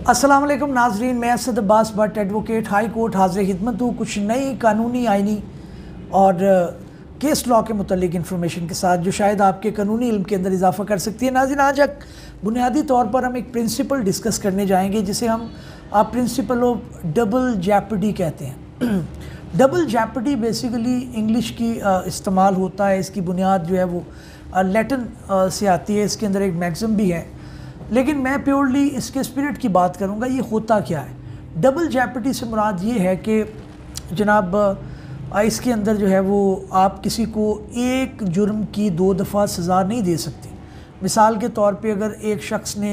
अस्सलाम वालेकुम नाजरीन, मैं Asad Abbas Bhatt advocate high court हाजिर खिदमत हूँ कुछ नई कानूनी आइनी और केस लॉ के मुतल्लिक इन्फॉर्मेशन के साथ जो शायद आपके कानूनी इल्म के अंदर इजाफा कर सकती है। नाज़रीन, आज एक बुनियादी तौर पर हम एक प्रिंसिपल डिस्कस करने जाएंगे जिसे हम प्रिंसिपल ऑफ डबल जैपर्डी कहते हैं। डबल जैपर्डी बेसिकली इंग्लिश की इस्तेमाल होता है। इसकी बुनियाद जो है वो लैटिन से आती है। इसके अंदर एक मैक्सिम भी है, लेकिन मैं प्योरली इसके स्पिरिट की बात करूंगा। ये होता क्या है? डबल जैपर्डी से मुराद ये है कि जनाब इसके अंदर जो है वो आप किसी को एक जुर्म की 2 दफ़ा सज़ा नहीं दे सकते। मिसाल के तौर पे अगर एक शख्स ने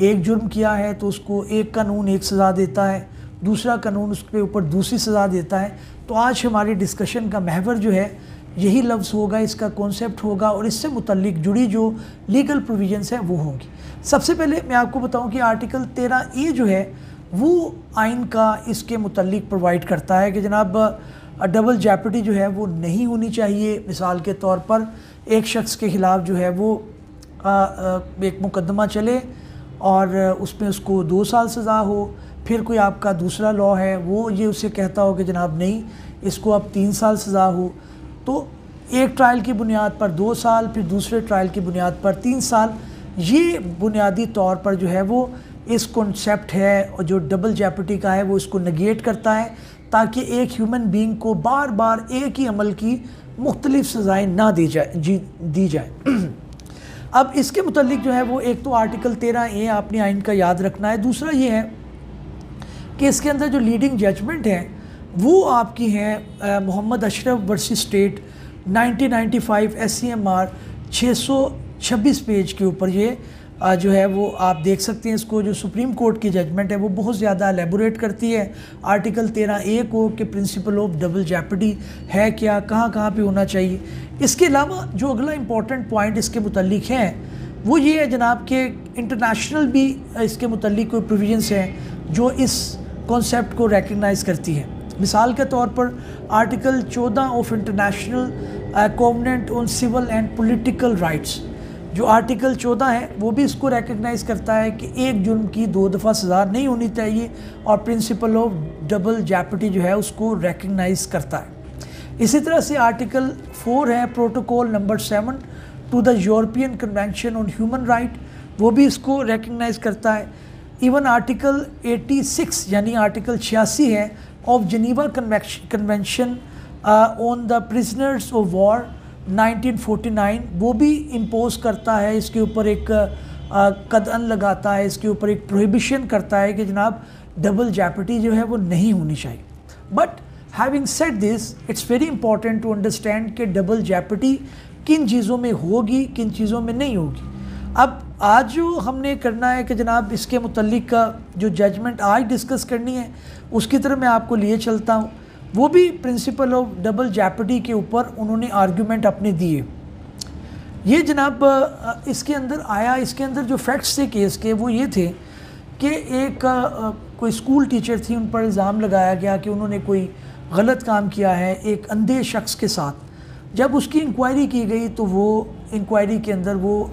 एक जुर्म किया है तो उसको एक कानून एक सज़ा देता है, दूसरा कानून उसके ऊपर दूसरी सज़ा देता है। तो आज हमारी डिस्कशन का महवर जो है यही लफ्ज़ होगा, इसका कॉन्सेप्ट होगा और इससे मुतल्लिक जुड़ी जो लीगल प्रोविजंस हैं वो होंगी। सबसे पहले मैं आपको बताऊं कि आर्टिकल 13A जो है वो आइन का इसके मुतल्लिक प्रोवाइड करता है कि जनाब डबल जैपर्डी जो है वो नहीं होनी चाहिए। मिसाल के तौर पर एक शख्स के ख़िलाफ़ जो है वो एक मुकदमा चले और उसमें उसको 2 साल सज़ा हो, फिर कोई आपका दूसरा लॉ है वो ये उसे कहता हो कि जनाब नहीं, इसको अब 3 साल सज़ा हो, तो एक ट्रायल की बुनियाद पर 2 साल, फिर दूसरे ट्रायल की बुनियाद पर 3 साल। ये बुनियादी तौर पर जो है वो इस कॉन्सेप्ट है और जो डबल जैपर्डी का है वो इसको नेगेट करता है, ताकि एक ह्यूमन बीइंग को बार बार एक ही अमल की मुख्तलिफ सज़ाएँ ना दी जाए। अब इसके मुतल्लिक जो है वो एक तो आर्टिकल 13A आपने आइन का याद रखना है। दूसरा ये है कि इसके अंदर जो लीडिंग जजमेंट है वो आपकी हैं Mohammad Ashraf versus state 1995 SCMR 626 page के ऊपर। ये जो है वो आप देख सकते हैं। इसको जो सुप्रीम कोर्ट की जजमेंट है वो बहुत ज़्यादा एलेबोरेट करती है आर्टिकल 13A को कि प्रिंसिपल ऑफ डबल जैपर्डी है क्या, कहाँ कहाँ पे होना चाहिए। इसके अलावा जो अगला इम्पॉर्टेंट पॉइंट इसके मुतल्लिक है वो ये है जनाब कि इंटरनेशनल भी इसके मुतल्लिक कोई प्रोविजंस हैं जो इस कॉन्सेप्ट को रेकग्नाइज़ करती है। मिसाल के तौर पर article 14 of international covenant on civil and political rights, जो आर्टिकल 14 है वो भी इसको रेकग्नाइज़ करता है कि एक जुर्म की 2 दफ़ा सज़ा नहीं होनी चाहिए और प्रिंसिपल ऑफ डबल जैपर्डी जो है उसको रेकग्नाइज़ करता है। इसी तरह से आर्टिकल 4 है protocol number 7 to the European convention on human right, वो भी इसको रेकग्नाइज़ करता है। इवन आर्टिकल 86 यानी आर्टिकल 86 है of Geneva convention on the prisoners of war 1949, वो भी इम्पोज करता है, इसके ऊपर एक कदअन लगाता है, इसके ऊपर एक प्रोहिबिशन करता है कि जनाब डबल जैपर्डी जो है वो नहीं होनी चाहिए। But having said this, it's very important to understand कि डबल जैपर्डी किन चीज़ों में होगी, किन चीज़ों में नहीं होगी। अब आज जो हमने करना है कि जनाब इसके मुतल्लिक का जो जजमेंट आज डिस्कस करनी है उसकी तरफ मैं आपको लिए चलता हूँ। वो भी प्रिंसिपल ऑफ डबल जैपर्डी के ऊपर उन्होंने आर्गूमेंट अपने दिए। ये जनाब इसके अंदर आया, इसके अंदर जो फैक्ट्स थे केस के वो ये थे कि एक कोई स्कूल टीचर थी, उन पर इल्ज़ाम लगाया गया कि उन्होंने कोई गलत काम किया है एक अंधे शख्स के साथ। जब उसकी इंक्वायरी की गई तो वो इंक्वायरी के अंदर वो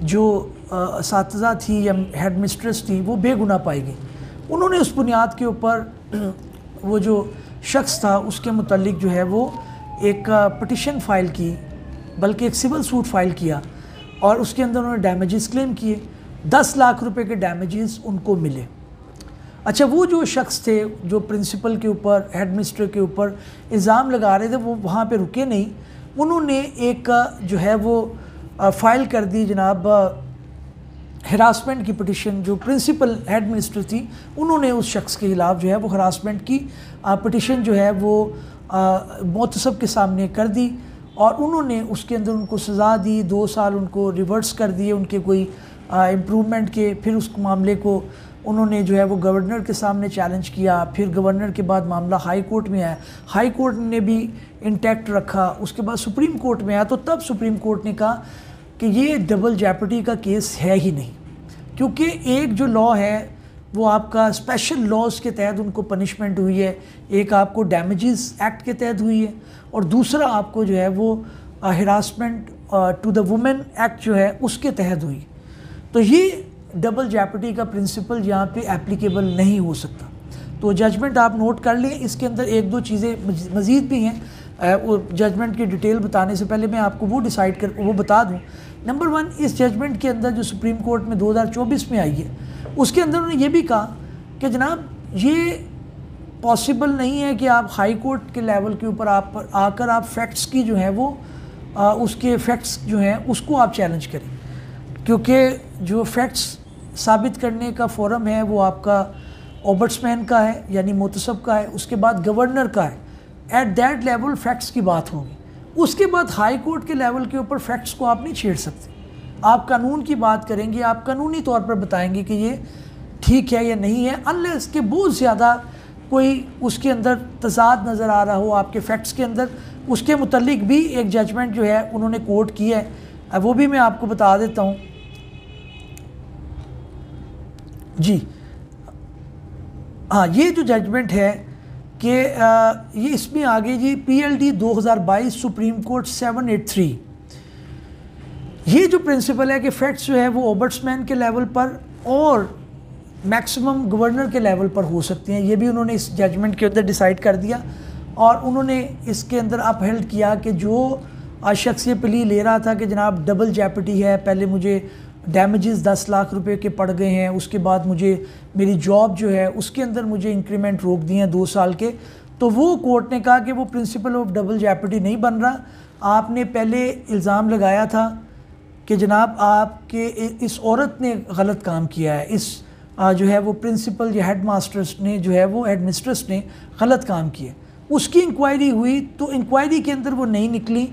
जो असातिज़ा थी या हेड मिस्ट्रेस थी वो बेगुनाह पाई गई। उन्होंने उस बुनियाद के ऊपर वो जो शख्स था उसके मुतल्लिक जो है वो एक पटिशन फ़ाइल की, बल्कि एक सिविल सूट फ़ाइल किया और उसके अंदर उन्होंने डैमेजेस क्लेम किए। 10 लाख रुपए के डैमेजेस उनको मिले। अच्छा, वो जो शख्स थे जो प्रिंसिपल के ऊपर, हेड मिस्टर के ऊपर इल्ज़ाम लगा रहे थे, वो वहाँ पे रुके नहीं। उन्होंने एक जो है वो फ़ाइल कर दी जनाब हरासमेंट की पटिशन। जो प्रिंसिपल हेड मिनिस्टर थी उन्होंने उस शख्स के ख़िलाफ़ जो है वो हरासमेंट की पटिशन जो है वो मोतसब के सामने कर दी और उन्होंने उसके अंदर उनको सज़ा दी। 2 साल उनको रिवर्स कर दिए उनके कोई इम्प्रूवमेंट के। फिर उस मामले को उन्होंने जो है वो गवर्नर के सामने चैलेंज किया। फिर गवर्नर के बाद मामला हाई कोर्ट में आया, हाई कोर्ट ने भी इंटैक्ट रखा। उसके बाद सुप्रीम कोर्ट में आया तो तब सुप्रीम कोर्ट ने कहा कि ये डबल जैपर्डी का केस है ही नहीं, क्योंकि एक जो लॉ है वो आपका स्पेशल लॉज के तहत उनको पनिशमेंट हुई है। एक आपको डैमेजेस एक्ट के तहत हुई है और दूसरा आपको जो है वो harassment to the women act जो है उसके तहत हुई। तो ये डबल जैपर्टी का प्रिंसिपल यहाँ पे एप्लीकेबल नहीं हो सकता। तो जजमेंट आप नोट कर लें। इसके अंदर एक दो चीज़ें मज़ीद भी हैं, वो जजमेंट की डिटेल बताने से पहले मैं आपको वो बता दूँ। नंबर 1, इस जजमेंट के अंदर जो सुप्रीम कोर्ट में 2024 में आई है, उसके अंदर उन्होंने ये भी कहा कि जनाब ये पॉसिबल नहीं है कि आप हाई कोर्ट के लेवल के ऊपर आकर आप फैक्ट्स की जो है वो उसके फैक्ट्स जो हैं उसको आप चैलेंज करें, क्योंकि जो फैक्ट्स साबित करने का फोरम है वो आपका ओम्बड्समैन का है यानी मोतसब का है, उसके बाद गवर्नर का है। एट दैट लेवल फैक्ट्स की बात होगी। उसके बाद हाई कोर्ट के लेवल के ऊपर फैक्ट्स को आप नहीं छेड़ सकते। आप कानून की बात करेंगे, आप कानूनी तौर पर बताएंगे कि ये ठीक है या नहीं है, अनलेस के बहुत ज़्यादा कोई उसके अंदर तजाद नज़र आ रहा हो आपके फैक्ट्स के अंदर। उसके मुतल्लिक भी एक जजमेंट जो है उन्होंने कोर्ट की है, वो भी मैं आपको बता देता हूँ जी। हाँ, ये जो जजमेंट है कि ये इसमें आगे जी PLD 2022 सुप्रीम कोर्ट 783, ये जो प्रिंसिपल है कि फैक्ट्स जो है वो ओम्बड्समैन के लेवल पर और मैक्सिमम गवर्नर के लेवल पर हो सकती हैं, ये भी उन्होंने इस जजमेंट के अंदर डिसाइड कर दिया। और उन्होंने इसके अंदर अपहेल्ड किया कि जो शख्स ये प्ली ले रहा था कि जनाब डबल जैपर्टी है, पहले मुझे डैमेजेस 10 लाख रुपए के पड़ गए हैं, उसके बाद मुझे मेरी जॉब जो है उसके अंदर मुझे इंक्रीमेंट रोक दिए हैं 2 साल के, तो वो कोर्ट ने कहा कि वो प्रिंसिपल ऑफ डबल जैपर्टी नहीं बन रहा। आपने पहले इल्ज़ाम लगाया था कि जनाब आपके इस औरत ने गलत काम किया है, इस जो है वो प्रिंसिपल या हेड मास्टर्स ने जो है वो हेड मिस्ट्रेस ने गलत काम किया। उसकी इंक्वायरी हुई तो इंक्वायरी के अंदर वो नहीं निकली,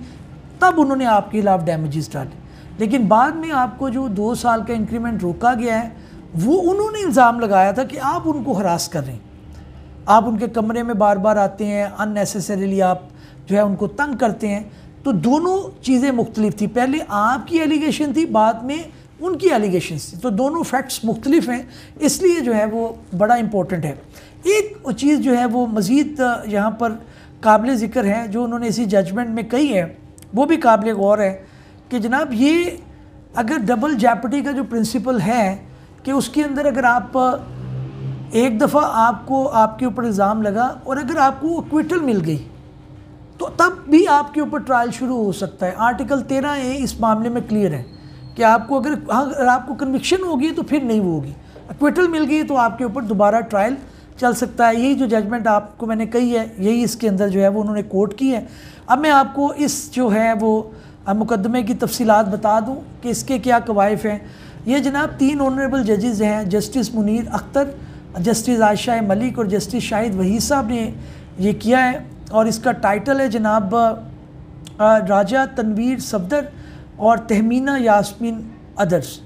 तब उन्होंने आपके खिलाफ डैमेजेस डाले। लेकिन बाद में आपको जो 2 साल का इंक्रीमेंट रोका गया है, वो उन्होंने इल्ज़ाम लगाया था कि आप उनको हरास कर रहे हैं, आप उनके कमरे में बार बार आते हैं, अननेसेसरीली आप जो है उनको तंग करते हैं। तो दोनों चीज़ें मुख्तलिफ थी, पहले आपकी एलिगेशन थी, बाद में उनकी एलिगेशंस थी, तो दोनों फैक्ट्स मुख्तलिफ हैं, इसलिए जो है वो बड़ा इम्पोर्टेंट है। एक चीज़ जो है वो मज़ीद यहाँ पर काबिल ज़िक्र है जो उन्होंने इसी जजमेंट में कही है, वो भी काबिल गौर है कि जनाब ये अगर डबल जैपर्टी का जो प्रिंसिपल है कि उसके अंदर अगर आप एक दफ़ा आपको आपके ऊपर इल्ज़ाम लगा और अगर आपको एक्विटल मिल गई तो तब भी आपके ऊपर ट्रायल शुरू हो सकता है। आर्टिकल 13A इस मामले में क्लियर है कि आपको अगर आपको कन्विक्शन होगी तो फिर नहीं वो होगी, एक्विटल मिल गई तो आपके ऊपर दोबारा ट्रायल चल सकता है। यही जो जजमेंट आपको मैंने कही है, यही इसके अंदर जो है वो उन्होंने कोर्ट की है। अब मैं आपको इस जो है वो मुकदमे की तफसीलात बता दूं कि इसके क्या कवायफ हैं। ये जनाब 3 ऑनरेबल जजेज़ हैं, जस्टिस मुनीर अख्तर, जस्टिस आयशा मलिक और जस्टिस शाहिद वहीद साहब ने ये किया है। और इसका टाइटल है जनाब राजा तनवीर सफदर और तहमीना यास्मीन अदर्स।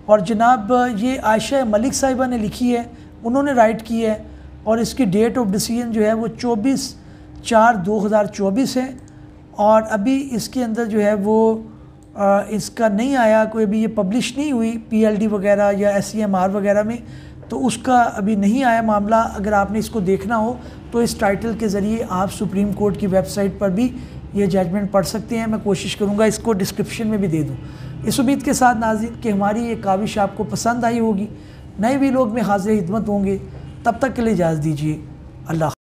और जनाब ये आयशा मलिक साहिबा ने लिखी है, उन्होंने राइट की है। और इसकी डेट ऑफ डिसीजन जो है वो 24/4/2024 है। और अभी इसके अंदर जो है वो इसका नहीं आया, कोई अभी ये पब्लिश नहीं हुई PLD वगैरह या SEMR वगैरह में, तो उसका अभी नहीं आया मामला। अगर आपने इसको देखना हो तो इस टाइटल के ज़रिए आप सुप्रीम कोर्ट की वेबसाइट पर भी ये जजमेंट पढ़ सकते हैं। मैं कोशिश करूँगा इसको डिस्क्रिप्शन में भी दे दूँ। इस उम्मीद के साथ नाज़रीन कि हमारी ये काविश आपको पसंद आई होगी। नए वीलॉग में हाज़िर खिदमत होंगे, तब तक के लिए इजाज़त दीजिए। अल्लाह।